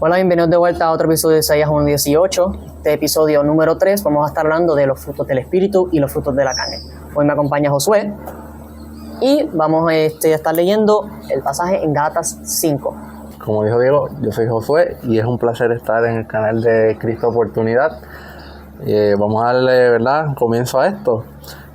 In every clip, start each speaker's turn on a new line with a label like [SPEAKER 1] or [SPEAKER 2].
[SPEAKER 1] Hola, bienvenidos de vuelta a otro episodio de Isaías 1:18. Este episodio número 3 vamos a estar hablando de los frutos del Espíritu y los frutos de la carne. Hoy me acompaña Josué y vamos a estar leyendo el pasaje en Gálatas 5.
[SPEAKER 2] Como dijo Diego, yo soy Josué y es un placer estar en el canal de Cristo Oportunidad. Vamos a darle, ¿verdad?, comienzo a esto.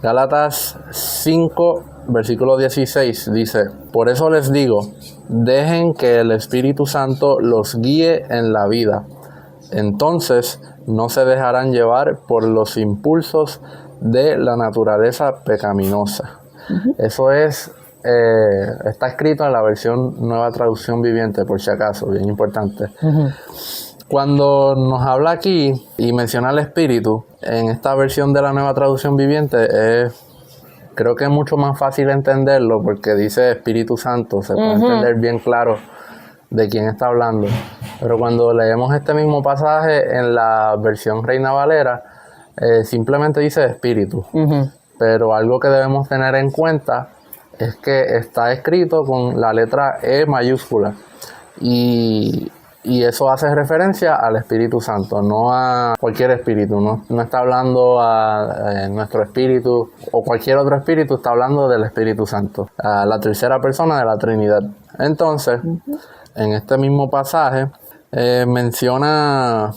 [SPEAKER 2] Gálatas 5, versículo 16 dice: por eso les digo, dejen que el Espíritu Santo los guíe en la vida. Entonces no se dejarán llevar por los impulsos de la naturaleza pecaminosa. Eso está escrito en la versión Nueva Traducción Viviente, por si acaso, bien importante. Cuando nos habla aquí y menciona el Espíritu, en esta versión de la Nueva Traducción Viviente, creo que es mucho más fácil entenderlo porque dice Espíritu Santo, se puede entender bien claro de quién está hablando. Pero cuando leemos este mismo pasaje en la versión Reina Valera, simplemente dice Espíritu. Pero algo que debemos tener en cuenta es que está escrito con la letra E mayúscula. Y eso hace referencia al Espíritu Santo, no a cualquier espíritu. No está hablando a nuestro espíritu o cualquier otro espíritu, está hablando del Espíritu Santo, a la tercera persona de la Trinidad. Entonces, en este mismo pasaje menciona,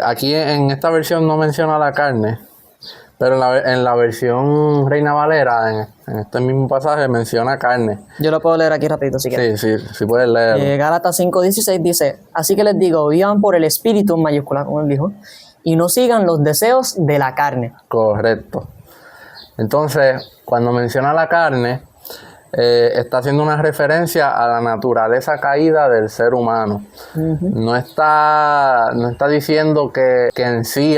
[SPEAKER 2] aquí en esta versión no menciona la carne, pero en la versión Reina Valera, en este mismo pasaje, menciona carne.
[SPEAKER 1] Yo lo puedo leer aquí rapidito si quieres.
[SPEAKER 2] Sí puedes leer.
[SPEAKER 1] Gálatas 5:16 dice: así que les digo, vivan por el Espíritu, en mayúscula, como él dijo, y no sigan los deseos de la carne.
[SPEAKER 2] Correcto. Entonces, cuando menciona la carne, está haciendo una referencia a la naturaleza caída del ser humano. No está diciendo que en sí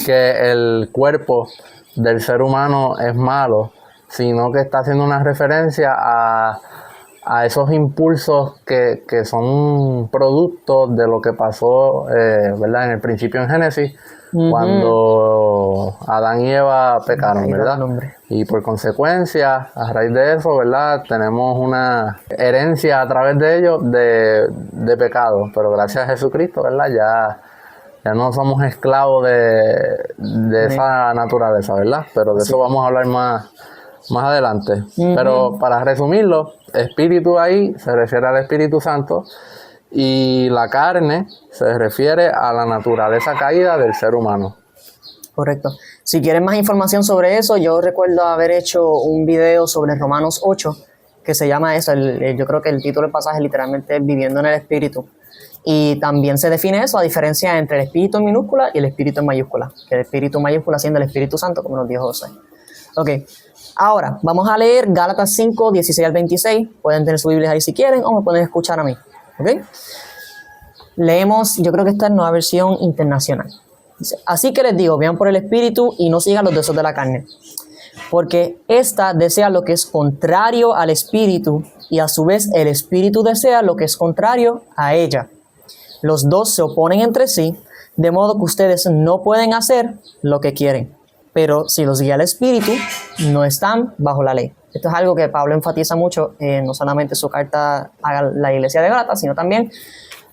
[SPEAKER 2] que el cuerpo del ser humano es malo, sino que está haciendo una referencia a esos impulsos que son productos de lo que pasó, ¿verdad?, en el principio en Génesis, cuando Adán y Eva pecaron, ¿verdad? Y por consecuencia, a raíz de eso, ¿verdad?, tenemos una herencia a través de ellos de pecado. Pero gracias a Jesucristo, ¿verdad?, ya no somos esclavos de esa naturaleza, ¿verdad? Pero de eso vamos a hablar más adelante. Pero para resumirlo, espíritu ahí se refiere al Espíritu Santo y la carne se refiere a la naturaleza caída del ser humano.
[SPEAKER 1] Correcto. Si quieren más información sobre eso, yo recuerdo haber hecho un video sobre Romanos 8 que se llama eso. Yo creo que el título del pasaje literalmente es Viviendo en el Espíritu. Y también se define eso, a diferencia entre el Espíritu en minúscula y el Espíritu en mayúscula. Que el Espíritu en mayúscula siendo el Espíritu Santo, como nos dijo José. Ok. Ahora, vamos a leer Gálatas 5, 16 al 26. Pueden tener su Biblia ahí si quieren o me pueden escuchar a mí. ¿Ok? Leemos, yo creo que esta es nueva versión internacional. Dice: así que les digo, vean por el Espíritu y no sigan los deseos de la carne. Porque ésta desea lo que es contrario al Espíritu y a su vez el Espíritu desea lo que es contrario a ella. Los dos se oponen entre sí, de modo que ustedes no pueden hacer lo que quieren. Pero si los guía el Espíritu, no están bajo la ley. Esto es algo que Pablo enfatiza mucho, no solamente en su carta a la iglesia de Gálatas, sino también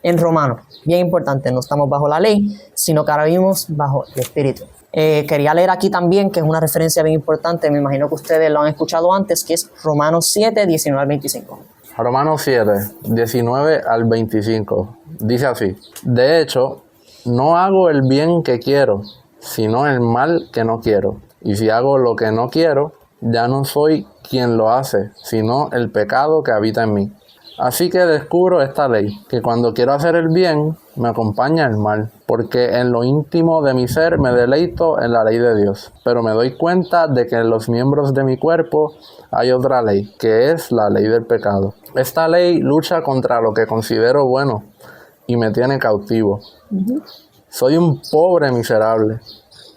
[SPEAKER 1] en Romanos. Bien importante, no estamos bajo la ley, sino que ahora vivimos bajo el Espíritu. Quería leer aquí también, que es una referencia bien importante, me imagino que ustedes lo han escuchado antes, que es Romanos 7, 19 al 25.
[SPEAKER 2] Romanos 7, 19 al 25. Dice así: de hecho, no hago el bien que quiero, sino el mal que no quiero. Y si hago lo que no quiero, ya no soy quien lo hace, sino el pecado que habita en mí. Así que descubro esta ley, que cuando quiero hacer el bien, me acompaña el mal, porque en lo íntimo de mi ser me deleito en la ley de Dios. Pero me doy cuenta de que en los miembros de mi cuerpo hay otra ley, que es la ley del pecado. Esta ley lucha contra lo que considero bueno y me tiene cautivo. Soy un pobre miserable.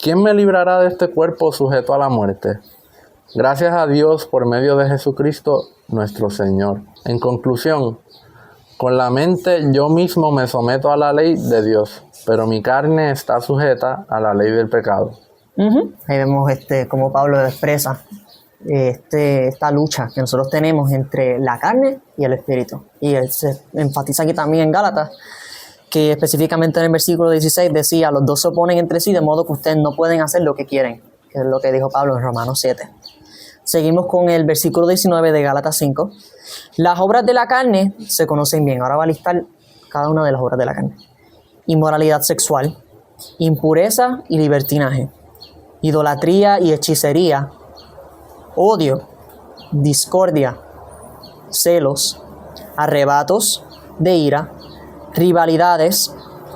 [SPEAKER 2] ¿Quién me librará de este cuerpo sujeto a la muerte? Gracias a Dios por medio de Jesucristo nuestro Señor. En conclusión, con la mente yo mismo me someto a la ley de Dios, pero mi carne está sujeta a la ley del pecado.
[SPEAKER 1] Ahí vemos cómo Pablo expresa esta lucha que nosotros tenemos entre la carne y el espíritu. Y se enfatiza aquí también en Gálatas, que específicamente en el versículo 16 decía, los dos se oponen entre sí de modo que ustedes no pueden hacer lo que quieren, que es lo que dijo Pablo en Romanos 7. Seguimos con el versículo 19 de Gálatas 5. Las obras de la carne se conocen bien. Ahora va a listar cada una de las obras de la carne. Inmoralidad sexual, impureza y libertinaje, idolatría y hechicería, odio, discordia, celos, arrebatos de ira, rivalidades,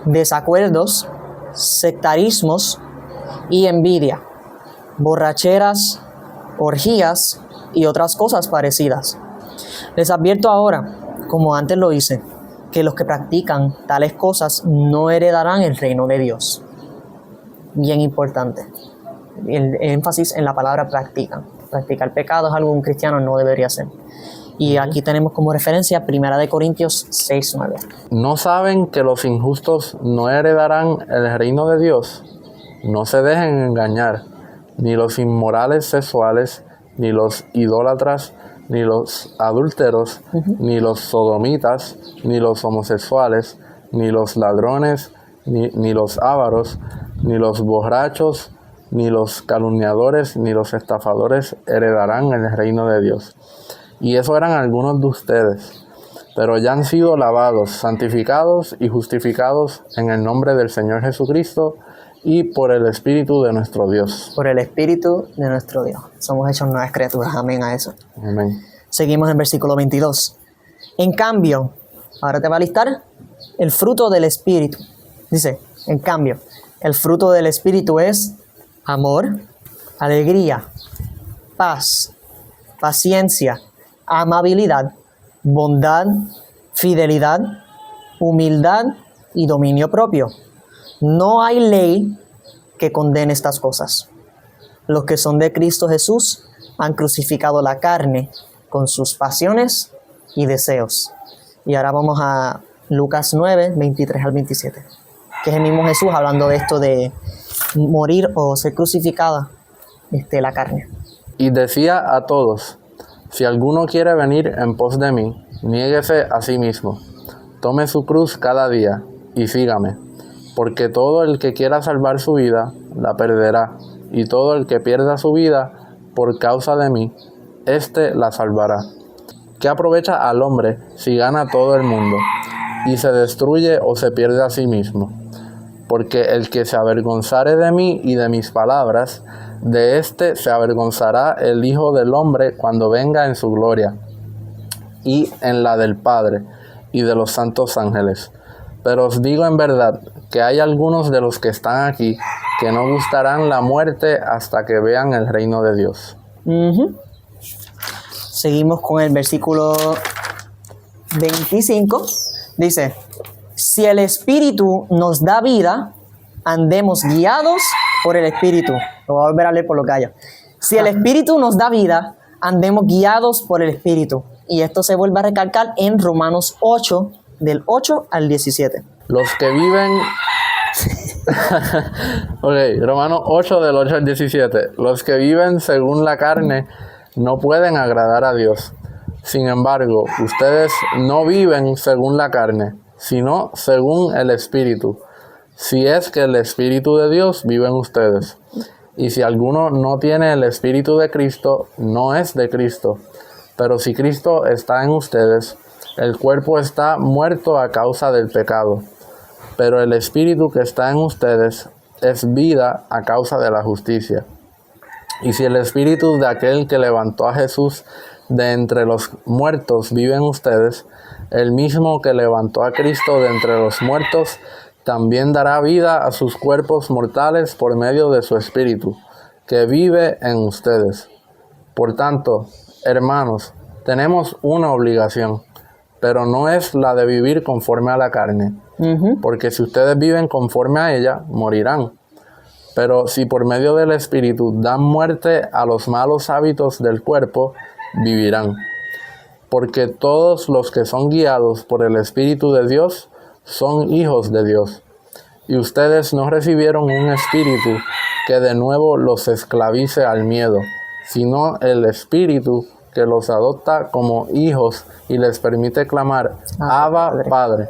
[SPEAKER 1] desacuerdos, sectarismos y envidia, borracheras, orgías y otras cosas parecidas. Les advierto ahora, como antes lo hice, que los que practican tales cosas no heredarán el reino de Dios. Bien importante. El énfasis en la palabra practican. Practicar pecado es algo que un cristiano no debería hacer. Y aquí tenemos como referencia 1 Corintios 6:9.
[SPEAKER 2] ¿No saben que los injustos no heredarán el reino de Dios? No se dejen engañar, ni los inmorales sexuales, ni los idólatras, ni los adúlteros, ni los sodomitas, ni los homosexuales, ni los ladrones, ni los ávaros, ni los borrachos, ni los calumniadores, ni los estafadores heredarán el reino de Dios. Y eso eran algunos de ustedes, pero ya han sido lavados, santificados y justificados en el nombre del Señor Jesucristo y por el Espíritu de nuestro Dios.
[SPEAKER 1] Por el Espíritu de nuestro Dios. Somos hechos nuevas criaturas. Amén a eso.
[SPEAKER 2] Amén.
[SPEAKER 1] Seguimos en versículo 22. En cambio, ahora te va a listar el fruto del Espíritu. Dice, en cambio, el fruto del Espíritu es amor, alegría, paz, paciencia, amabilidad, bondad, fidelidad, humildad y dominio propio. No hay ley que condene estas cosas. Los que son de Cristo Jesús han crucificado la carne con sus pasiones y deseos. Y ahora vamos a Lucas 9, 23 al 27, que es el mismo Jesús hablando de esto de morir o ser crucificada la carne.
[SPEAKER 2] Y decía a todos, si alguno quiere venir en pos de mí, niéguese a sí mismo, tome su cruz cada día y sígame, porque todo el que quiera salvar su vida, la perderá, y todo el que pierda su vida por causa de mí, éste la salvará. ¿Qué aprovecha al hombre si gana todo el mundo y se destruye o se pierde a sí mismo? Porque el que se avergonzare de mí y de mis palabras, de éste se avergonzará el Hijo del Hombre cuando venga en su gloria, y en la del Padre y de los santos ángeles. Pero os digo en verdad que hay algunos de los que están aquí que no gustarán la muerte hasta que vean el reino de Dios.
[SPEAKER 1] Seguimos con el versículo 25. Dice, si el Espíritu nos da vida, andemos guiados por el Espíritu. Lo voy a volver a leer por lo que haya. Si el Espíritu nos da vida, andemos guiados por el Espíritu. Y esto se vuelve a recalcar en Romanos 8, del 8 al 17.
[SPEAKER 2] Los que viven... Romanos 8, del 8 al 17. Los que viven según la carne no pueden agradar a Dios. Sin embargo, ustedes no viven según la carne, sino según el Espíritu. Si es que el Espíritu de Dios vive en ustedes. Y si alguno no tiene el Espíritu de Cristo, no es de Cristo. Pero si Cristo está en ustedes, el cuerpo está muerto a causa del pecado. Pero el Espíritu que está en ustedes es vida a causa de la justicia. Y si el Espíritu de aquel que levantó a Jesús de entre los muertos vive en ustedes, el mismo que levantó a Cristo de entre los muertos, también dará vida a sus cuerpos mortales por medio de su Espíritu, que vive en ustedes. Por tanto, hermanos, tenemos una obligación, pero no es la de vivir conforme a la carne, porque si ustedes viven conforme a ella, morirán. Pero si por medio del Espíritu dan muerte a los malos hábitos del cuerpo, vivirán. Porque todos los que son guiados por el Espíritu de Dios son hijos de Dios. Y ustedes no recibieron un espíritu que de nuevo los esclavice al miedo, sino el Espíritu que los adopta como hijos y les permite clamar, Abba, Padre.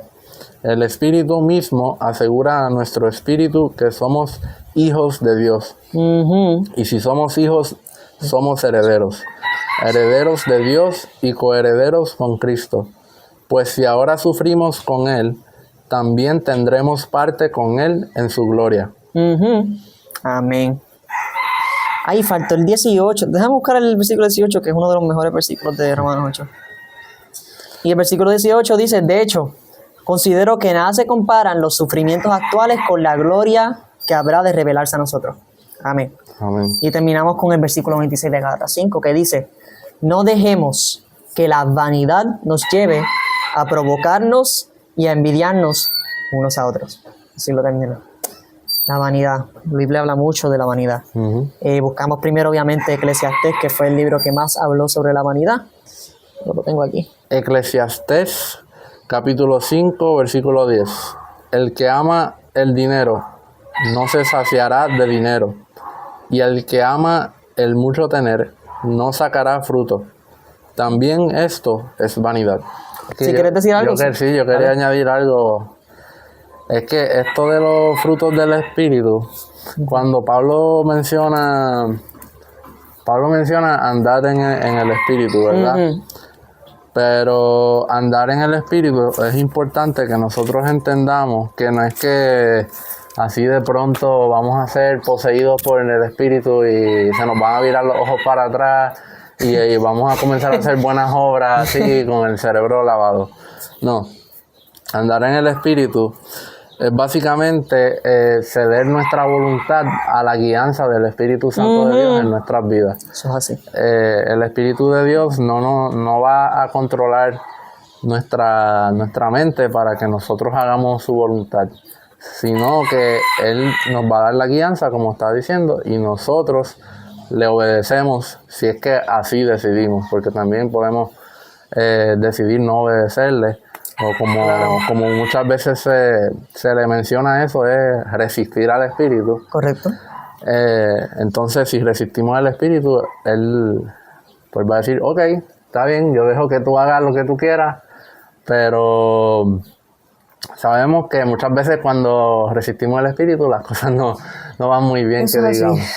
[SPEAKER 2] El Espíritu mismo asegura a nuestro espíritu que somos hijos de Dios. Y si somos hijos, somos herederos. Herederos de Dios y coherederos con Cristo. Pues si ahora sufrimos con Él, también tendremos parte con Él en su gloria.
[SPEAKER 1] Amén. Ahí faltó el 18. Déjame buscar el versículo 18, que es uno de los mejores versículos de Romanos 8. Y el versículo 18 dice, de hecho, considero que nada se comparan los sufrimientos actuales con la gloria que habrá de revelarse a nosotros. Amén.
[SPEAKER 2] Amén.
[SPEAKER 1] Y terminamos con el versículo 26 de Gálatas 5, que dice, no dejemos que la vanidad nos lleve a provocarnos y a envidiarnos unos a otros. Así lo termina. La vanidad. La Biblia habla mucho de la vanidad. Buscamos primero, obviamente, Eclesiastés, que fue el libro que más habló sobre la vanidad. Yo lo tengo aquí.
[SPEAKER 2] Eclesiastés, capítulo 5, versículo 10. El que ama el dinero no se saciará de dinero, y el que ama el mucho tener no sacará fruto. También esto es vanidad.
[SPEAKER 1] Si quieres decir algo.
[SPEAKER 2] Yo quería añadir algo. Es que esto de los frutos del Espíritu, cuando Pablo menciona andar en el Espíritu, ¿verdad? Pero andar en el Espíritu es importante que nosotros entendamos que no es que así de pronto vamos a ser poseídos por el Espíritu y se nos van a virar los ojos para atrás y vamos a comenzar a hacer buenas obras así con el cerebro lavado. No, andar en el Espíritu es básicamente ceder nuestra voluntad a la guianza del Espíritu Santo de Dios en nuestras vidas.
[SPEAKER 1] Eso es así.
[SPEAKER 2] El Espíritu de Dios no va a controlar nuestra mente para que nosotros hagamos su voluntad, sino que Él nos va a dar la guianza, como está diciendo, y nosotros le obedecemos si es que así decidimos, porque también podemos decidir no obedecerle. O como muchas veces se le menciona eso, es resistir al Espíritu.
[SPEAKER 1] Correcto.
[SPEAKER 2] Entonces, si resistimos al Espíritu, Él pues va a decir, ok, está bien, yo dejo que tú hagas lo que tú quieras, pero sabemos que muchas veces cuando resistimos al Espíritu, las cosas no van muy bien,
[SPEAKER 1] eso
[SPEAKER 2] que
[SPEAKER 1] es
[SPEAKER 2] digamos.
[SPEAKER 1] Así.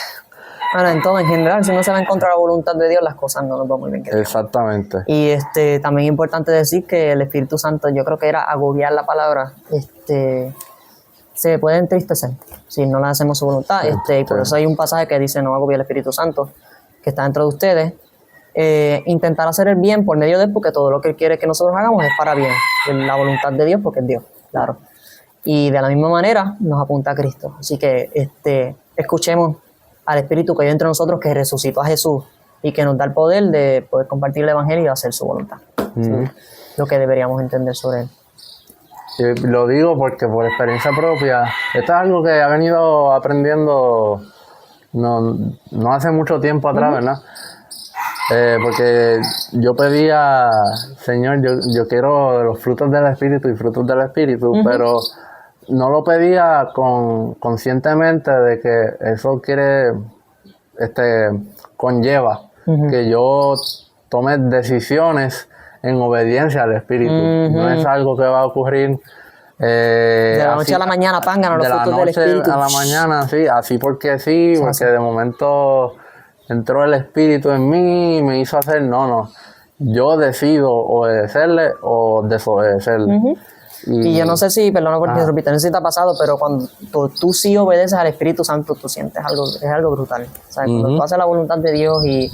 [SPEAKER 1] Bueno, en todo, en general, si no se va en contra de la voluntad de Dios, las cosas no nos van muy bien.
[SPEAKER 2] Exactamente.
[SPEAKER 1] Y también es importante decir que el Espíritu Santo, yo creo que era agobiar la palabra, se puede entristecer si no le hacemos su voluntad. Y por eso hay un pasaje que dice, no agobiar el Espíritu Santo, que está dentro de ustedes. Intentar hacer el bien por medio de Él, porque todo lo que Él quiere que nosotros hagamos es para bien. La voluntad de Dios, porque es Dios, claro. Y de la misma manera nos apunta a Cristo. Así que escuchemos al Espíritu que hay entre nosotros, que resucitó a Jesús y que nos da el poder de poder compartir el Evangelio y hacer su voluntad. ¿Sí? Lo que deberíamos entender sobre Él.
[SPEAKER 2] Y lo digo porque por experiencia propia, esto es algo que he venido aprendiendo no hace mucho tiempo atrás, ¿verdad? Porque yo pedía, Señor, yo quiero los frutos del Espíritu y frutos del Espíritu, pero no lo pedía conscientemente de que eso conlleva que yo tome decisiones en obediencia al Espíritu. No es algo que va a ocurrir
[SPEAKER 1] de la noche a la mañana, ganan los frutos del Espíritu.
[SPEAKER 2] De la noche a la mañana, sí, así porque sí, porque así. De momento entró el Espíritu en mí y me hizo hacer, no. Yo decido obedecerle o desobedecerle.
[SPEAKER 1] Y yo no sé si, perdón por interrumpirte, no sé si te ha pasado, pero cuando tú sí obedeces al Espíritu Santo, tú sientes algo brutal. ¿Sabes? Cuando tú haces la voluntad de Dios y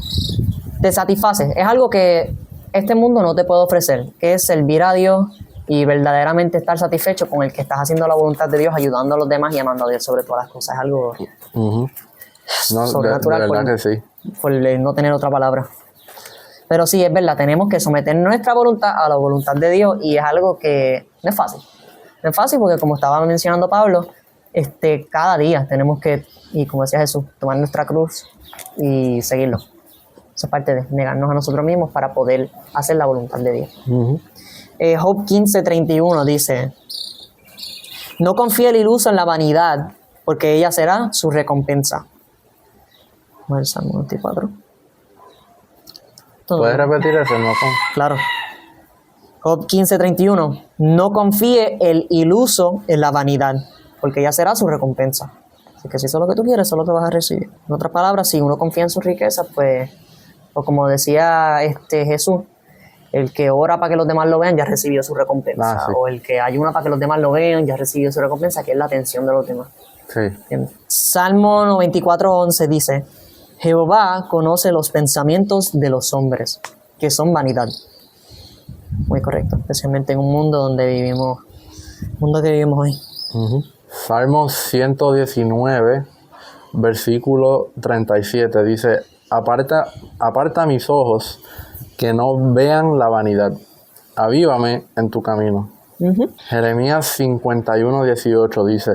[SPEAKER 1] te satisfaces, es algo que este mundo no te puede ofrecer, que es servir a Dios y verdaderamente estar satisfecho con el que estás haciendo la voluntad de Dios, ayudando a los demás y amando a Dios sobre todas las cosas. Es algo sobrenatural,
[SPEAKER 2] de verdad que sí.
[SPEAKER 1] Por no tener otra palabra. Pero sí, es verdad, tenemos que someter nuestra voluntad a la voluntad de Dios y es algo que no es fácil. No es fácil porque, como estaba mencionando Pablo, cada día tenemos que, y como decía Jesús, tomar nuestra cruz y seguirlo. Eso es parte de negarnos a nosotros mismos para poder hacer la voluntad de Dios. Job 15:31 dice, no confíe el iluso en la vanidad, porque ella será su recompensa. Vamos al Salmo 24.
[SPEAKER 2] ¿Puedes repetir eso? No,
[SPEAKER 1] Claro. Job 15:31. No confíe el iluso en la vanidad, porque ya será su recompensa. Así que si eso es lo que tú quieres, eso es lo que vas a recibir. En otras palabras, si uno confía en sus riquezas, pues, o como decía Jesús, el que ora para que los demás lo vean ya recibió su recompensa.
[SPEAKER 2] Sí.
[SPEAKER 1] O el que ayuna para que los demás lo vean ya recibió su recompensa, que es la atención de los demás.
[SPEAKER 2] Sí.
[SPEAKER 1] Salmo 94:11 dice: Jehová conoce los pensamientos de los hombres, que son vanidad. Muy correcto, especialmente en un mundo donde vivimos, hoy.
[SPEAKER 2] Salmo 119, versículo 37, dice: aparta mis ojos, que no vean la vanidad. Avívame en tu camino. Jeremías 51:18 dice: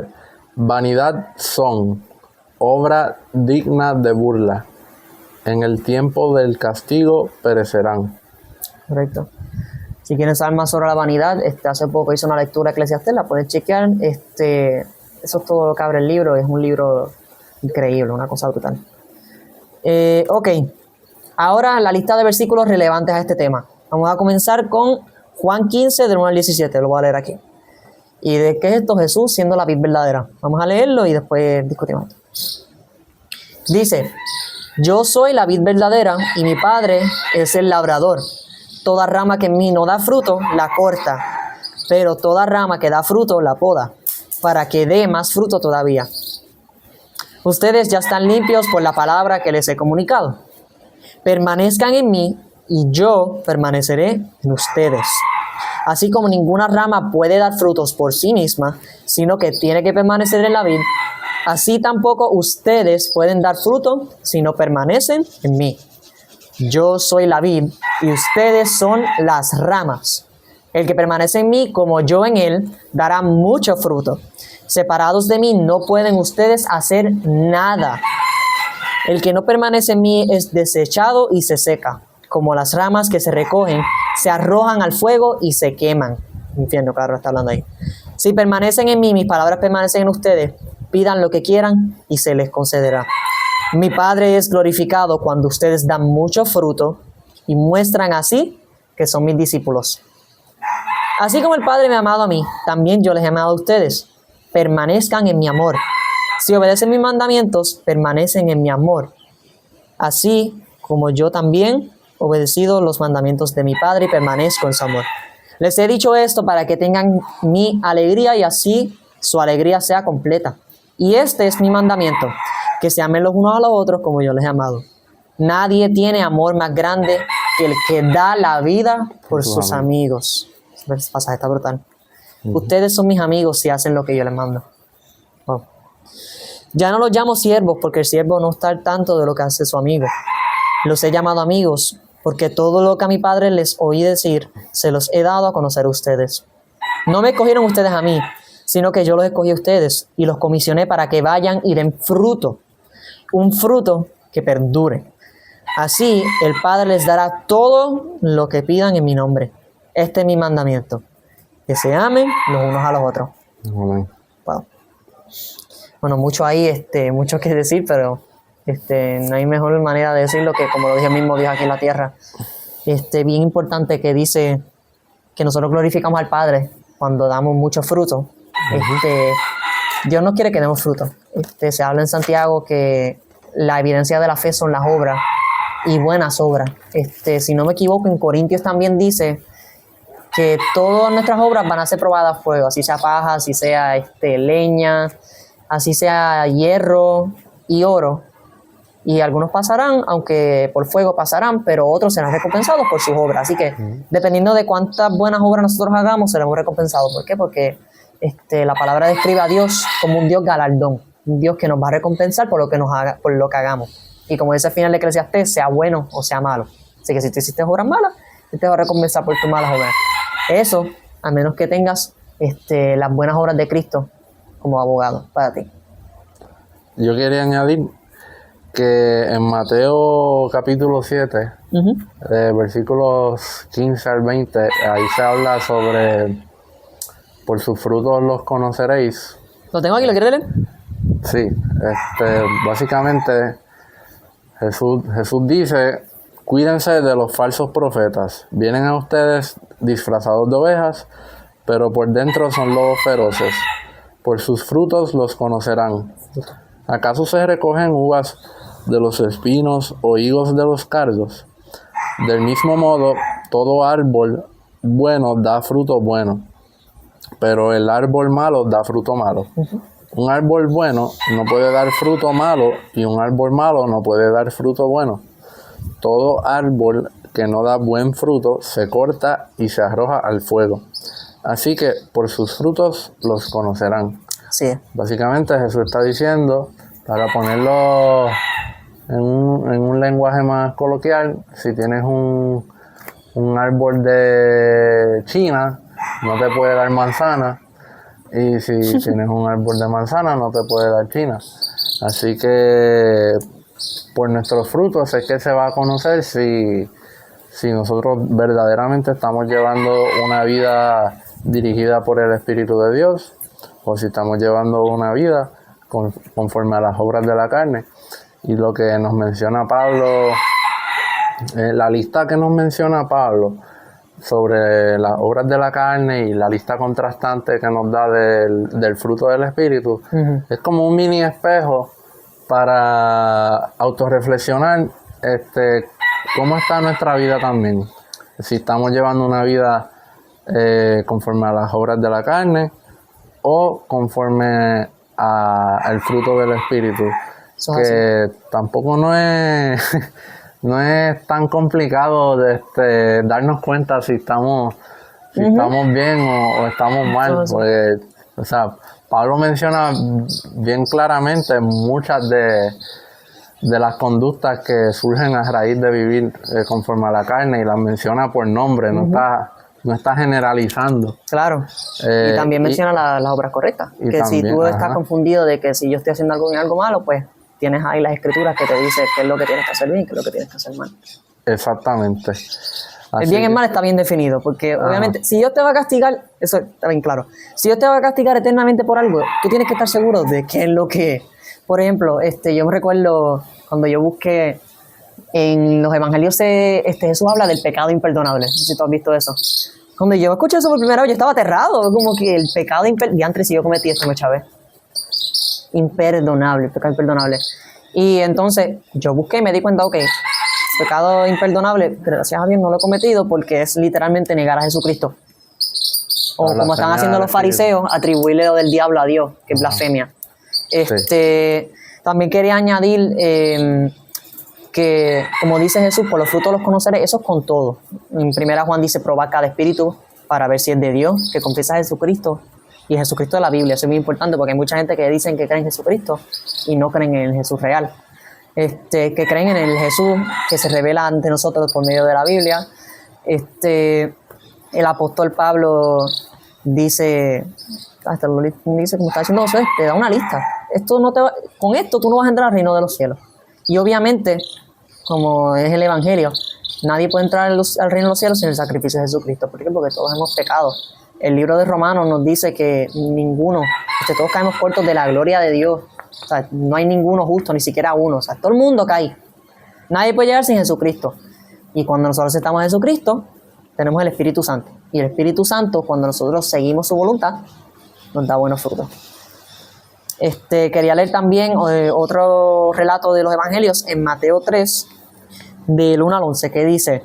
[SPEAKER 2] vanidad son, obra digna de burla. En el tiempo del castigo perecerán.
[SPEAKER 1] Correcto. Si quieren saber más sobre la vanidad, hace poco hice una lectura de Eclesiastés, la pueden chequear. Eso es todo lo que abre el libro, es un libro increíble, una cosa brutal. Ok, ahora la lista de versículos relevantes a este tema. Vamos a comenzar con Juan 15, del 1 al 17, lo voy a leer aquí. ¿Y de qué es esto? Jesús siendo la vid verdadera. Vamos a leerlo y después discutimos esto. Dice: yo soy la vid verdadera y mi Padre es el labrador. Toda rama que en mí no da fruto, la corta, pero toda rama que da fruto, la poda, para que dé más fruto todavía. Ustedes ya están limpios por la palabra que les he comunicado. Permanezcan en mí y yo permaneceré en ustedes. Así como ninguna rama puede dar frutos por sí misma, sino que tiene que permanecer en la vid, así tampoco ustedes pueden dar fruto si no permanecen en mí. Yo soy la vid y ustedes son las ramas. El que permanece en mí como yo en él dará mucho fruto. Separados de mí no pueden ustedes hacer nada. El que no permanece en mí es desechado y se seca. Como las ramas que se recogen, se arrojan al fuego y se queman. Infierno, claro, está hablando ahí. Si permanecen en mí, mis palabras permanecen en ustedes, pidan lo que quieran y se les concederá. Mi Padre es glorificado cuando ustedes dan mucho fruto y muestran así que son mis discípulos. Así como el Padre me ha amado a mí, también yo les he amado a ustedes. Permanezcan en mi amor. Si obedecen mis mandamientos, permanecen en mi amor. Así como yo también he obedecido los mandamientos de mi Padre y permanezco en su amor. Les he dicho esto para que tengan mi alegría y así su alegría sea completa. Y este es mi mandamiento, que se amen los unos a los otros como yo les he amado. Nadie tiene amor más grande que el que da la vida por sus amigos. Este pasaje está brutal. Ustedes son mis amigos si hacen lo que yo les mando. Oh. Ya no los llamo siervos porque el siervo no está al tanto de lo que hace su amigo. Los he llamado amigos porque todo lo que a mi Padre les oí decir, se los he dado a conocer a ustedes. No me escogieron ustedes a mí, sino que yo los escogí a ustedes y los comisioné para que vayan y den fruto, un fruto que perdure. Así el Padre les dará todo lo que pidan en mi nombre. Este es mi mandamiento, que se amen los unos a los otros.
[SPEAKER 2] Amén.
[SPEAKER 1] Wow. Bueno, mucho ahí, mucho que decir, pero no hay mejor manera de decirlo que como lo dije el mismo Dios aquí en la tierra. Bien importante que dice que nosotros glorificamos al Padre cuando damos mucho fruto. Dios no quiere que demos fruto. Se habla en Santiago que la evidencia de la fe son las obras y buenas obras. Si no me equivoco, en Corintios también dice que todas nuestras obras van a ser probadas a fuego, así sea paja, así sea leña, así sea hierro y oro. Y algunos pasarán, aunque por fuego pasarán, pero otros serán recompensados por sus obras. Así que dependiendo de cuántas buenas obras nosotros hagamos, seremos recompensados. ¿Por qué? Porque la palabra describe a Dios como un Dios galardón, un Dios que nos va a recompensar por lo que hagamos. Y como dice al final de Eclesiastés, sea bueno o sea malo. Así que si tú hiciste obras malas, Él te va a recompensar por tus malas obras. Eso, a menos que tengas las buenas obras de Cristo como abogado para ti.
[SPEAKER 2] Yo quería añadir que en Mateo capítulo 7, versículos 15 al 20, ahí se habla sobre por sus frutos los conoceréis.
[SPEAKER 1] ¿Lo tengo aquí? ¿Lo quieres leer?
[SPEAKER 2] Sí, básicamente Jesús dice, Cuídense de los falsos profetas. Vienen a ustedes disfrazados de ovejas, pero por dentro son lobos feroces. Por sus frutos los conocerán. ¿Acaso se recogen uvas de los espinos o higos de los cardos? Del mismo modo, todo árbol bueno da fruto bueno, pero el árbol malo da fruto malo. Un árbol bueno no puede dar fruto malo, y un árbol malo no puede dar fruto bueno. Todo árbol que no da buen fruto se corta y se arroja al fuego. Así que por sus frutos los conocerán.
[SPEAKER 1] Sí.
[SPEAKER 2] Básicamente Jesús está diciendo, para ponerlo en un lenguaje más coloquial, si tienes un árbol de China, no te puede dar manzana, y si tienes un árbol de manzana, no te puede dar China. Así que por nuestros frutos es que se va a conocer si nosotros verdaderamente estamos llevando una vida dirigida por el Espíritu de Dios, o si estamos llevando una vida conforme a las obras de la carne. Y lo que nos menciona Pablo, la lista que nos menciona Pablo sobre las obras de la carne y la lista contrastante que nos da del fruto del Espíritu, es como un mini espejo para autorreflexionar cómo está nuestra vida también. Si estamos llevando una vida conforme a las obras de la carne o conforme al fruto del Espíritu.
[SPEAKER 1] Eso
[SPEAKER 2] que tampoco no es tan complicado de darnos cuenta si estamos bien o estamos mal. Porque, o sea, Pablo menciona bien claramente muchas de las conductas que surgen a raíz de vivir conforme a la carne, y las menciona por nombre, no está generalizando.
[SPEAKER 1] Claro. Y también menciona las obras correctas. Que también, si tú estás confundido de que si yo estoy haciendo algo malo, pues tienes ahí las escrituras que te dicen qué es lo que tienes que hacer bien y qué es lo que tienes que hacer mal.
[SPEAKER 2] Exactamente.
[SPEAKER 1] El bien y el mal está bien definido, porque obviamente si Dios te va a castigar, eso está bien claro. Si Dios te va a castigar eternamente por algo, tú tienes que estar seguro de qué es lo que es. Por ejemplo, yo me recuerdo cuando yo busqué en los evangelios, Jesús habla del pecado imperdonable. No sé si tú has visto eso. Cuando yo escuché eso por primera vez, yo estaba aterrado, como que el pecado imperdonable, si yo cometí esto, me chavé. Imperdonable, pecado imperdonable. Y entonces yo busqué y me di cuenta, ok, pecado imperdonable, gracias a Dios no lo he cometido, porque es literalmente negar a Jesucristo. O como están haciendo los fariseos, atribuirle lo del diablo a Dios, que es blasfemia. También quería añadir que, como dice Jesús, por los frutos los conoceré, eso es con todo. En 1 Juan dice, probad cada espíritu para ver si es de Dios, que confiesa a Jesucristo. Y Jesucristo de la Biblia, eso es muy importante, porque hay mucha gente que dicen que creen en Jesucristo y no creen en el Jesús real. Que creen en el Jesús que se revela ante nosotros por medio de la Biblia. El apóstol Pablo dice como está diciendo José, te da una lista. Con esto tú no vas a entrar al reino de los cielos. Y obviamente, como es el evangelio, nadie puede entrar al reino de los cielos sin el sacrificio de Jesucristo. ¿Por qué? Porque todos hemos pecado. El libro de Romanos nos dice que todos caemos cortos de la gloria de Dios. O sea, no hay ninguno justo, ni siquiera uno. O sea, todo el mundo cae. Nadie puede llegar sin Jesucristo. Y cuando nosotros aceptamos a Jesucristo, tenemos el Espíritu Santo. Y el Espíritu Santo, cuando nosotros seguimos su voluntad, nos da buenos frutos. Quería leer también otro relato de los evangelios en Mateo 3, del 1 al 11, que dice: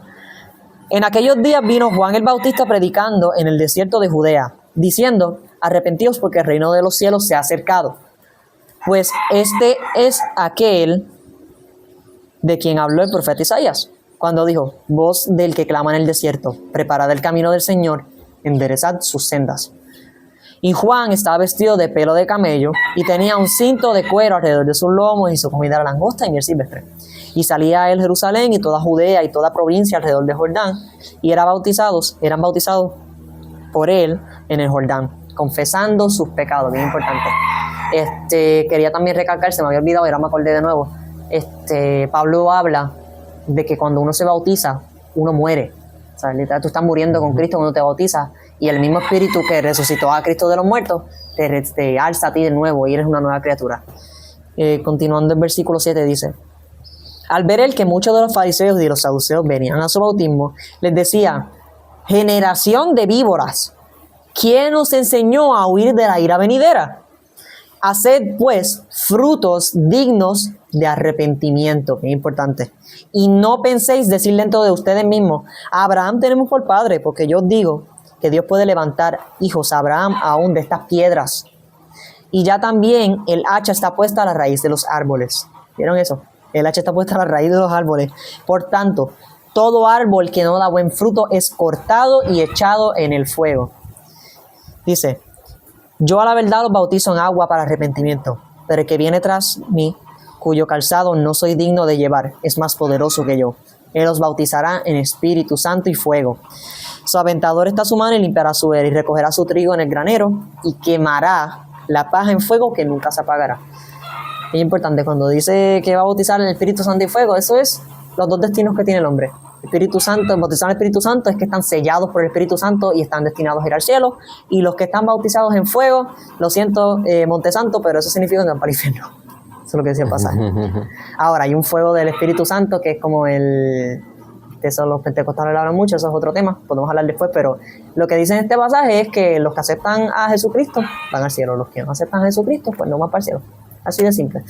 [SPEAKER 1] en aquellos días vino Juan el Bautista predicando en el desierto de Judea, diciendo: arrepentíos porque el reino de los cielos se ha acercado. Pues este es aquel de quien habló el profeta Isaías, cuando dijo: voz del que clama en el desierto, preparad el camino del Señor, enderezad sus sendas. Y Juan estaba vestido de pelo de camello y tenía un cinto de cuero alrededor de sus lomos, y su comida era langosta y miel silvestre. Y salía a él Jerusalén y toda Judea y toda provincia alrededor de Jordán, y eran bautizados por él en el Jordán, confesando sus pecados. Bien importante. Quería también recalcar, se me había olvidado y ahora me acordé de nuevo. Pablo habla de que cuando uno se bautiza, uno muere. O sea, literal, tú estás muriendo con Cristo cuando te bautizas, y el mismo Espíritu que resucitó a Cristo de los muertos te alza a ti de nuevo y eres una nueva criatura. Continuando el versículo 7 dice: Al ver él que muchos de los fariseos y los saduceos venían a su bautismo, les decía: generación de víboras, ¿quién os enseñó a huir de la ira venidera? Haced pues frutos dignos de arrepentimiento, que es importante. Y no penséis decir dentro de ustedes mismos: a Abraham tenemos por padre, porque yo os digo que Dios puede levantar hijos a Abraham aún de estas piedras. Y ya también el hacha está puesta a la raíz de los árboles. ¿Vieron eso? El hacha está puesta a la raíz de los árboles. Por tanto, todo árbol que no da buen fruto es cortado y echado en el fuego. Dice: yo a la verdad los bautizo en agua para arrepentimiento, pero el que viene tras mí, cuyo calzado no soy digno de llevar, es más poderoso que yo. Él os bautizará en Espíritu Santo y fuego. Su aventador está a su mano y limpiará su era, y recogerá su trigo en el granero y quemará la paja en fuego que nunca se apagará. Es importante, cuando dice que va a bautizar en el Espíritu Santo y fuego, eso es los dos destinos que tiene el hombre. Espíritu Santo, bautizar en el Espíritu Santo es que están sellados por el Espíritu Santo y están destinados a ir al cielo. Y los que están bautizados en fuego, lo siento, Montesanto, pero eso significa que van para el infierno. Eso es lo que decía el pasaje. Ahora, hay un fuego del Espíritu Santo que es como el... que eso los pentecostales lo hablan mucho, eso es otro tema, podemos hablar después, pero lo que dice en este pasaje es que los que aceptan a Jesucristo van al cielo, los que no aceptan a Jesucristo pues no van para el cielo. Así de simple.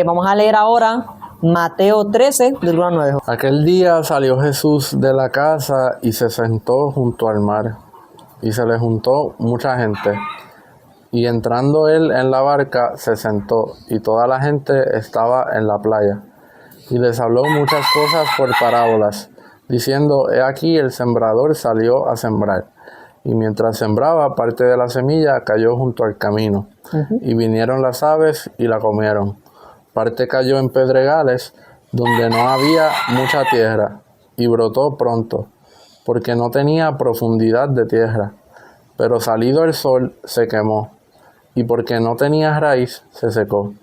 [SPEAKER 1] Vamos a leer ahora Mateo 13, del 1 al 9.
[SPEAKER 2] Aquel día salió Jesús de la casa y se sentó junto al mar, y se le juntó mucha gente. Y entrando él en la barca, se sentó, y toda la gente estaba en la playa. Y les habló muchas cosas por parábolas, diciendo: he aquí el sembrador salió a sembrar. Y mientras sembraba, parte de la semilla cayó junto al camino. Y vinieron las aves y la comieron. Parte cayó en pedregales, donde no había mucha tierra, y brotó pronto, porque no tenía profundidad de tierra. Pero salido el sol, se quemó, y porque no tenía raíz, se secó.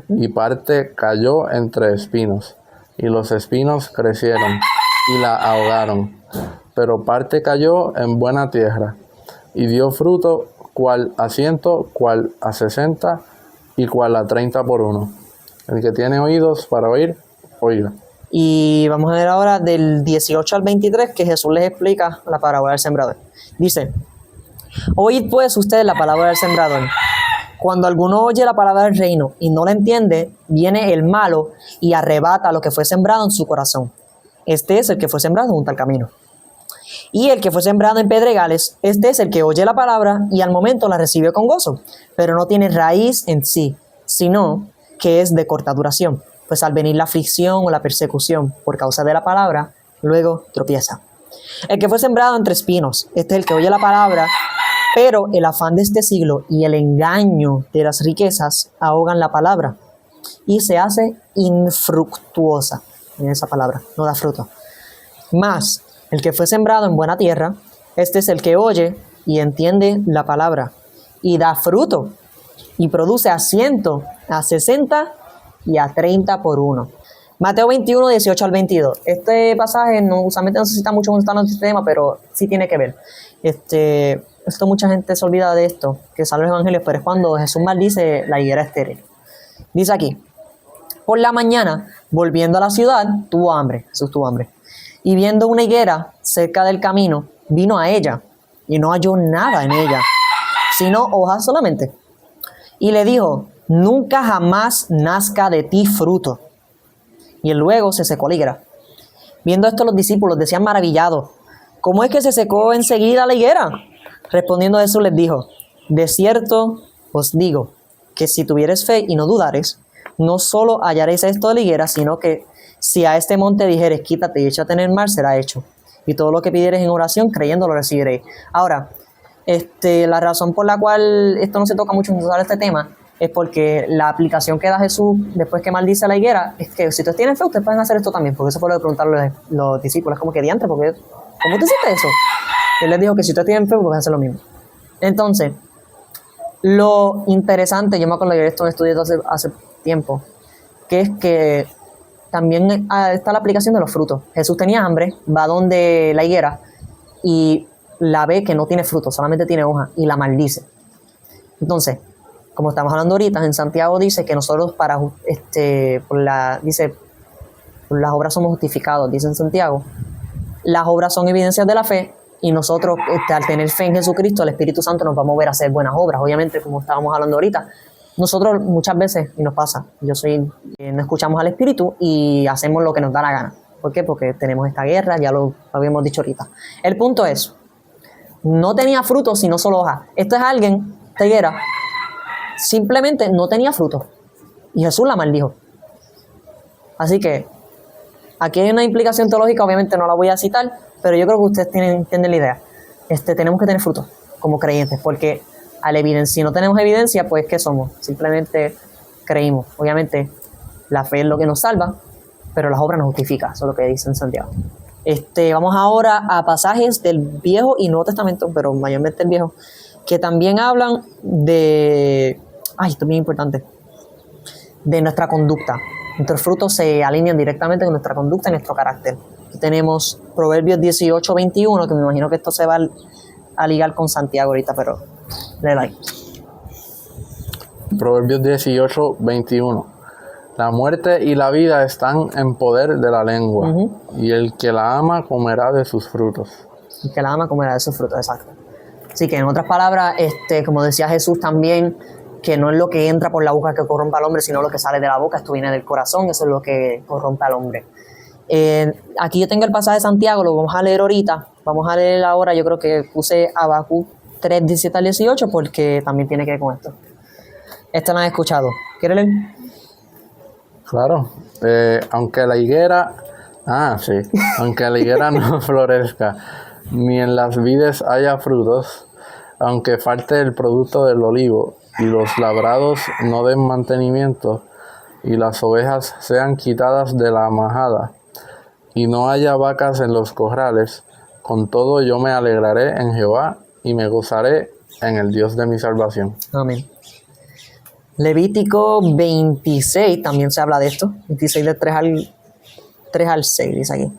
[SPEAKER 2] Y parte cayó entre espinos, y los espinos crecieron, y la ahogaron. Pero parte cayó en buena tierra, y dio fruto, cual a 100, cual a 60, y cual a 30 por uno. El que tiene oídos para oír, oiga.
[SPEAKER 1] Y vamos a ver ahora del 18 al 23 que Jesús les explica la parábola del sembrador. Dice: oíd pues ustedes la palabra del sembrador. Cuando alguno oye la palabra del reino y no la entiende, viene el malo y arrebata lo que fue sembrado en su corazón. Este es el que fue sembrado junto al camino. Y el que fue sembrado en pedregales, este es el que oye la palabra y al momento la recibe con gozo, pero no tiene raíz en sí, sino que es de corta duración, pues al venir la aflicción o la persecución por causa de la palabra, luego tropieza. El que fue sembrado entre espinos, este es el que oye la palabra, pero el afán de este siglo y el engaño de las riquezas ahogan la palabra y se hace infructuosa. En esa palabra, no da fruto. Mas el que fue sembrado en buena tierra, este es el que oye y entiende la palabra y da fruto y produce a 100, a 60 y a 30 por uno. Mateo 21, 18 al 22. Este pasaje usualmente no se cita mucho cuando está en este tema, pero sí tiene que ver. Esto mucha gente se olvida de esto, que sale en los evangelios, pero es cuando Jesús maldice la higuera estéril. Dice aquí: por la mañana, volviendo a la ciudad, tuvo hambre. Jesús tuvo hambre. Y viendo una higuera cerca del camino, vino a ella, y no halló nada en ella, sino hojas solamente. Y le dijo: nunca jamás nazca de ti fruto. Y luego se secó la higuera. Viendo esto, los discípulos decían maravillados: ¿cómo es que se secó enseguida la higuera? Respondiendo Jesús les dijo: de cierto os digo, que si tuvieres fe y no dudares, no solo hallaréis esto de la higuera, sino que si a este monte dijeres: quítate y échate en el mar, será hecho. Y todo lo que pidieres en oración, creyendo, lo recibiréis. Ahora, la razón por la cual esto no se toca mucho en usar este tema es porque la aplicación que da Jesús después que maldice la higuera es que si ustedes tienen fe, ustedes pueden hacer esto también, porque eso fue lo que preguntaron los discípulos, como que diantre, porque ¿cómo te hiciste eso? Él les dijo que si ustedes tienen fe, pueden hacer lo mismo. Entonces, lo interesante, yo me acuerdo de esto estudié hace tiempo, que es que también está la aplicación de los frutos. Jesús tenía hambre, va donde la higuera y la ve que no tiene fruto, solamente tiene hoja, y la maldice. Entonces, como estamos hablando ahorita, en Santiago dice que nosotros dice Por las obras somos justificados, dice en Santiago. Las obras son evidencias de la fe y nosotros, al tener fe en Jesucristo, el Espíritu Santo nos va a mover a hacer buenas obras. Obviamente, como estábamos hablando ahorita, nosotros muchas veces, y nos pasa, no escuchamos al Espíritu y hacemos lo que nos da la gana. ¿Por qué? Porque tenemos esta guerra, ya lo habíamos dicho ahorita. El punto es, no tenía frutos sino solo hojas. Esto es alguien, esta higuera, simplemente no tenía frutos. Y Jesús la maldijo. Así que, aquí hay una implicación teológica, obviamente no la voy a citar, pero yo creo que ustedes entienden la idea. Tenemos que tener frutos como creyentes, porque si no tenemos evidencia, pues ¿qué somos? Simplemente creímos. Obviamente, la fe es lo que nos salva, pero las obras nos justifican, eso es lo que dice en Santiago. Vamos ahora a pasajes del Viejo y Nuevo Testamento, pero mayormente el Viejo, que también hablan de... esto es bien importante. De nuestra conducta. Nuestros frutos se alinean directamente con nuestra conducta y nuestro carácter. Aquí tenemos Proverbios 18:21, que me imagino que esto se va a ligar con Santiago ahorita, pero le like.
[SPEAKER 2] Proverbios 18:21. La muerte y la vida están en poder de la lengua, y el que la ama comerá de sus frutos.
[SPEAKER 1] El que la ama comerá de sus frutos, exacto. Así que en otras palabras, como decía Jesús también, que no es lo que entra por la boca que corrompe al hombre, sino lo que sale de la boca, esto viene del corazón, eso es lo que corrompe al hombre. Aquí yo tengo el pasaje de Santiago, lo vamos a leer ahorita, vamos a leer ahora, yo creo que puse Habacuc 3:17-18 porque también tiene que ver con esto. Esta la han escuchado. ¿Quieres leer?
[SPEAKER 2] Claro, aunque la higuera no florezca, ni en las vides haya frutos, aunque falte el producto del olivo, y los labrados no den mantenimiento, y las ovejas sean quitadas de la majada, y no haya vacas en los corrales, con todo yo me alegraré en Jehová, y me gozaré en el Dios de mi salvación.
[SPEAKER 1] Amén. Levítico 26 también se habla de esto. 26 de 3 al 6 dice aquí.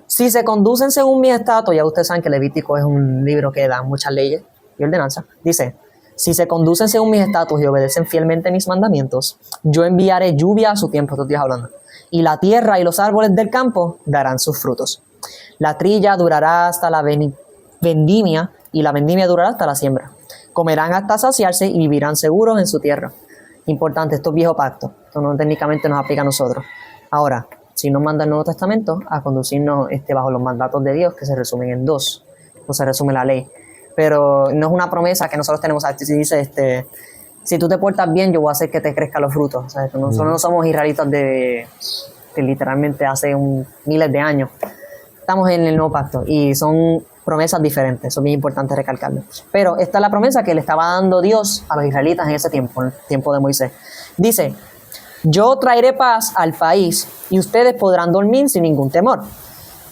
[SPEAKER 1] Si se conducen según mis estatutos, ya ustedes saben que Levítico es un libro que da muchas leyes y ordenanzas. Dice, si se conducen según mis estatutos y obedecen fielmente mis mandamientos, yo enviaré lluvia a su tiempo, estoy hablando. Y la tierra y los árboles del campo darán sus frutos. La trilla durará hasta la vendimia y la vendimia durará hasta la siembra. Comerán hasta saciarse y vivirán seguros en su tierra. Importante, esto es viejo pacto. Esto no técnicamente nos aplica a nosotros. Ahora, si nos manda el Nuevo Testamento a conducirnos bajo los mandatos de Dios, que se resumen en 2, o se resume la ley. Pero no es una promesa que nosotros tenemos. Si dice, si tú te portas bien, yo voy a hacer que te crezcan los frutos. O sea, nosotros no somos israelitas de literalmente hace miles de años. Estamos en el Nuevo Pacto y son promesas diferentes, eso es bien importante recalcarlo. Pero esta es la promesa que le estaba dando Dios a los israelitas en ese tiempo, en el tiempo de Moisés. Dice, yo traeré paz al país y ustedes podrán dormir sin ningún temor.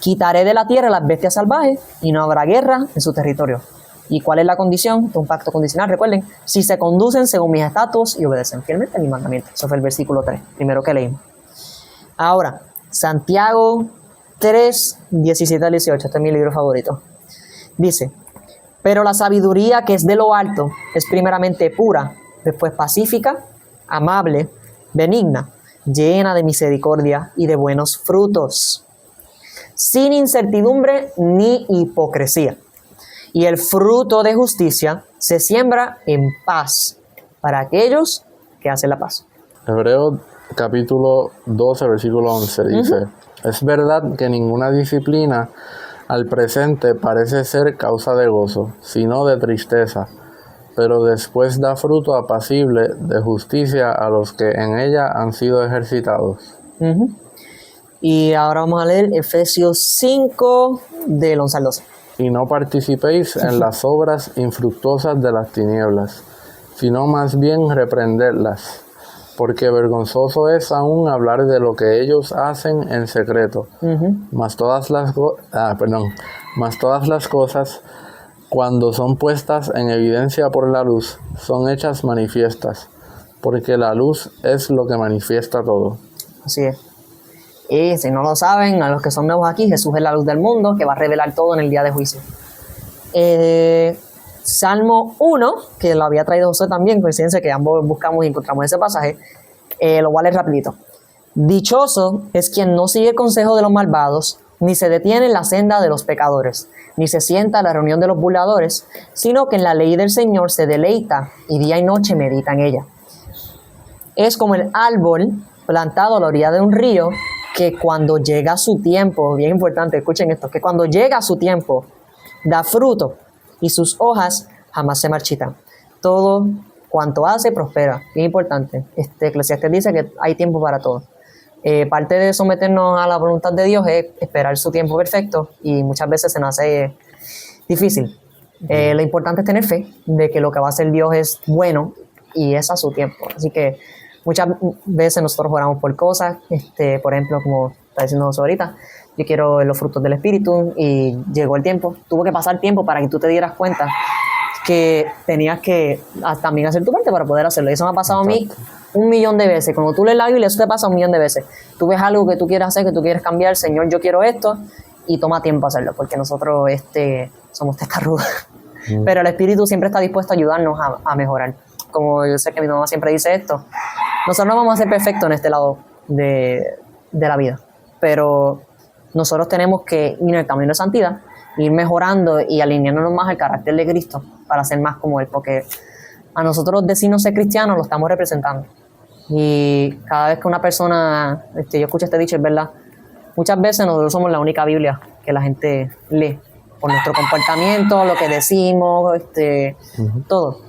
[SPEAKER 1] Quitaré de la tierra las bestias salvajes y no habrá guerra en su territorio. ¿Y cuál es la condición? Un pacto condicional, recuerden, si se conducen según mis estatutos y obedecen fielmente mis mandamientos. Eso fue el versículo 3, primero que leímos. Ahora, Santiago 3:17-18, este es mi libro favorito. Dice, pero la sabiduría que es de lo alto es primeramente pura, después pacífica, amable, benigna, llena de misericordia y de buenos frutos, sin incertidumbre ni hipocresía. Y el fruto de justicia se siembra en paz para aquellos que hacen la paz.
[SPEAKER 2] Hebreos capítulo 12, versículo 11 dice, es verdad que ninguna disciplina al presente parece ser causa de gozo, sino de tristeza, pero después da fruto apacible de justicia a los que en ella han sido ejercitados.
[SPEAKER 1] Y ahora vamos a leer Efesios 5, del 11 al 12.
[SPEAKER 2] Y no participéis en las obras infructuosas de las tinieblas, sino más bien reprenderlas, porque vergonzoso es aún hablar de lo que ellos hacen en secreto. Mas todas las cosas, cuando son puestas en evidencia por la luz, son hechas manifiestas, porque la luz es lo que manifiesta todo.
[SPEAKER 1] Así es. Y si no lo saben, a los que son nuevos aquí, Jesús es la luz del mundo que va a revelar todo en el día de juicio. Salmo 1, que lo había traído José también, coincidencia que ambos buscamos y encontramos ese pasaje, lo voy a leer rapidito. Dichoso es quien no sigue el consejo de los malvados, ni se detiene en la senda de los pecadores, ni se sienta a la reunión de los burladores, sino que en la ley del Señor se deleita y día y noche medita en ella. Es como el árbol plantado a la orilla de un río, que cuando llega su tiempo, bien importante, escuchen esto, que cuando llega su tiempo, da fruto y sus hojas jamás se marchitan. Todo cuanto hace prospera. Bien importante. Eclesiastés dice que hay tiempo para todo. Parte de someternos a la voluntad de Dios es esperar su tiempo perfecto, y muchas veces se nos hace difícil. Lo importante es tener fe de que lo que va a hacer Dios es bueno y es a su tiempo. Así que muchas veces nosotros oramos por cosas, por ejemplo, como está diciendo José ahorita, yo quiero ver los frutos del Espíritu, y llegó el tiempo. Tuvo que pasar tiempo para que tú te dieras cuenta que tenías que también hacer tu parte para poder hacerlo. Y eso me ha pasado a mí 1.000.000 de veces. Cuando tú lees la Biblia, eso te pasa 1.000.000 de veces. Tú ves algo que tú quieres hacer, que tú quieres cambiar, Señor, yo quiero esto, y toma tiempo hacerlo, porque nosotros somos testarudos. Pero el Espíritu siempre está dispuesto a ayudarnos a mejorar. Como yo sé que mi mamá siempre dice esto, nosotros no vamos a ser perfectos en este lado de la vida, pero nosotros tenemos que ir en el camino de santidad, ir mejorando y alineándonos más al carácter de Cristo para ser más como Él, porque a nosotros decirnos ser cristianos lo estamos representando. Y cada vez que una persona, yo escucho este dicho, es verdad, muchas veces nosotros somos la única Biblia que la gente lee, por nuestro comportamiento, lo que decimos, todo.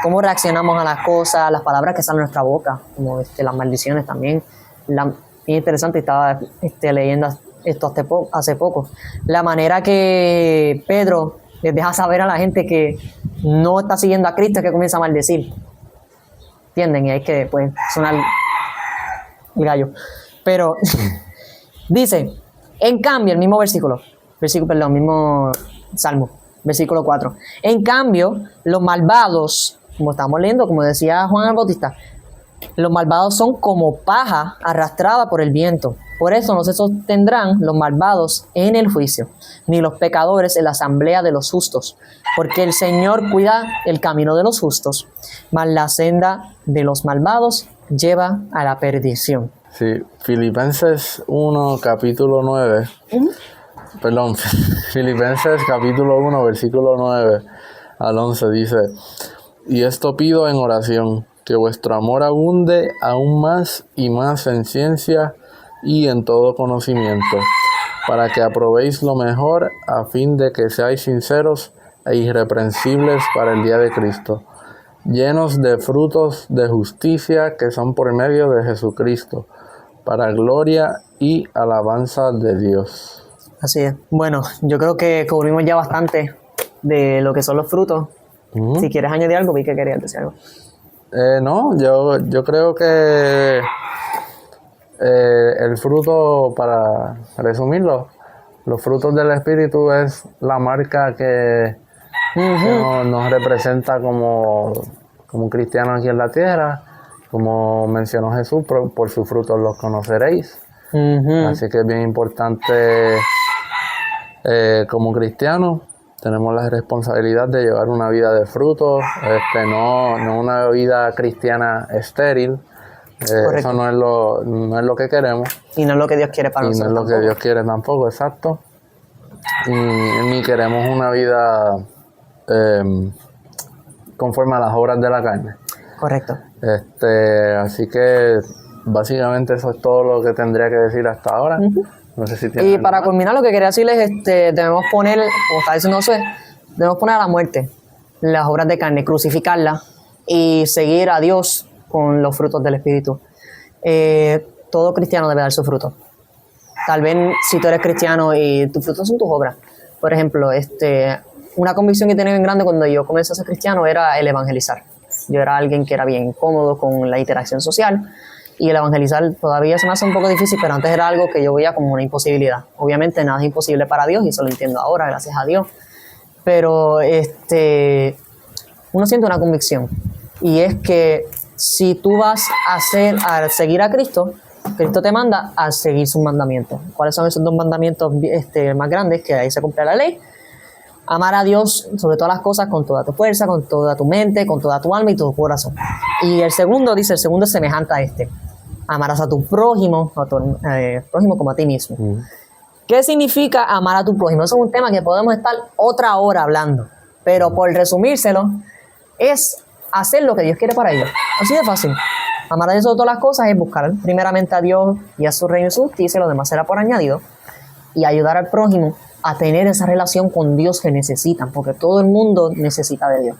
[SPEAKER 1] Cómo reaccionamos a las cosas, las palabras que salen de nuestra boca, como las maldiciones también. Bien interesante, estaba leyendo esto hace poco. La manera que Pedro les deja saber a la gente que no está siguiendo a Cristo, es que comienza a maldecir. ¿Entienden? Y hay que sonar el gallo. Pero dice, en cambio, el mismo mismo Salmo, versículo 4. En cambio, los malvados, como estamos leyendo, como decía Juan el Bautista, los malvados son como paja arrastrada por el viento. Por eso no se sostendrán los malvados en el juicio, ni los pecadores en la asamblea de los justos. Porque el Señor cuida el camino de los justos, mas la senda de los malvados lleva a la perdición.
[SPEAKER 2] Sí, Filipenses 1, capítulo 9. Perdón, Filipenses capítulo 1, versículo 9 al 11 dice: y esto pido en oración, que vuestro amor abunde aún más y más en ciencia y en todo conocimiento, para que aprobéis lo mejor, a fin de que seáis sinceros e irreprensibles para el día de Cristo, llenos de frutos de justicia que son por medio de Jesucristo, para gloria y alabanza de Dios.
[SPEAKER 1] Así es. Bueno, yo creo que cubrimos ya bastante de lo que son los frutos. Si quieres añadir algo, vi que querías decir algo.
[SPEAKER 2] No, yo creo que el fruto, para resumirlo, los frutos del Espíritu es la marca que nos representa como cristianos aquí en la tierra. Como mencionó Jesús, por sus frutos los conoceréis. Así que es bien importante, como cristianos, tenemos la responsabilidad de llevar una vida de frutos, no una vida cristiana estéril. Eso no es lo que queremos.
[SPEAKER 1] Y no es lo que Dios quiere para nosotros.
[SPEAKER 2] Y no es lo que Dios quiere tampoco, exacto. Y ni queremos una vida conforme a las obras de la carne.
[SPEAKER 1] Correcto.
[SPEAKER 2] Así que básicamente eso es todo lo que tendría que decir hasta ahora. No sé si
[SPEAKER 1] y para culminar, lo que quería decirles es debemos poner, como está diciendo José, debemos poner a la muerte las obras de carne, crucificarlas y seguir a Dios con los frutos del Espíritu. Todo cristiano debe dar su fruto. Tal vez si tú eres cristiano y tus frutos son tus obras. Por ejemplo, una convicción que tenía bien grande cuando yo comencé a ser cristiano era el evangelizar. Yo era alguien que era bien cómodo con la interacción social, y el evangelizar todavía se me hace un poco difícil, pero antes era algo que yo veía como una imposibilidad. Obviamente nada es imposible para Dios, y eso lo entiendo ahora, gracias a Dios. Pero uno siente una convicción, y es que si tú vas a seguir a Cristo, Cristo te manda a seguir sus mandamientos. ¿Cuáles son esos 2 mandamientos más grandes? Que ahí se cumple la ley. Amar a Dios sobre todas las cosas, con toda tu fuerza, con toda tu mente, con toda tu alma y tu corazón. Y el segundo es semejante a Amarás a tu prójimo, prójimo como a ti mismo. ¿Qué significa amar a tu prójimo? Eso es un tema que podemos estar otra hora hablando. Pero por resumírselo, es hacer lo que Dios quiere para ellos. Así de fácil. Amar a Dios sobre todas las cosas es buscar primeramente a Dios y a su reino y su justicia, y lo demás será por añadido. Y ayudar al prójimo a tener esa relación con Dios que necesitan, porque todo el mundo necesita de Dios.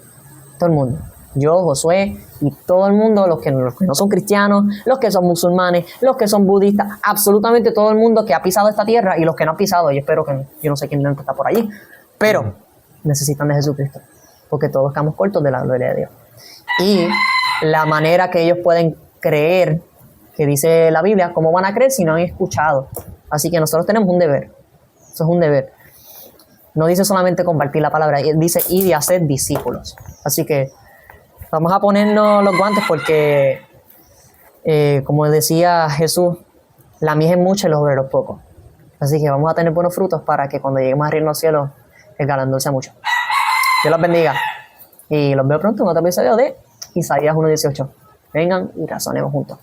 [SPEAKER 1] Todo el mundo. Yo, Josué y todo el mundo, los que no son cristianos, los que son musulmanes, los que son budistas, absolutamente todo el mundo que ha pisado esta tierra y los que no han pisado, yo espero que, yo no sé quién está por allí, pero necesitan de Jesucristo, porque todos estamos cortos de la gloria de Dios. Y la manera que ellos pueden creer, que dice la Biblia, ¿cómo van a creer si no han escuchado? Así que nosotros tenemos un deber, eso es un deber. No dice solamente compartir la palabra, dice ir y hacer discípulos. Así que vamos a ponernos los guantes porque, como decía Jesús, la mies es mucha y los obreros pocos. Así que vamos a tener buenos frutos para que cuando lleguemos a reino al cielo, el galardón sea mucho. Dios los bendiga. Y los veo pronto en otro episodio de Isaías 1:18. Vengan y razonemos juntos.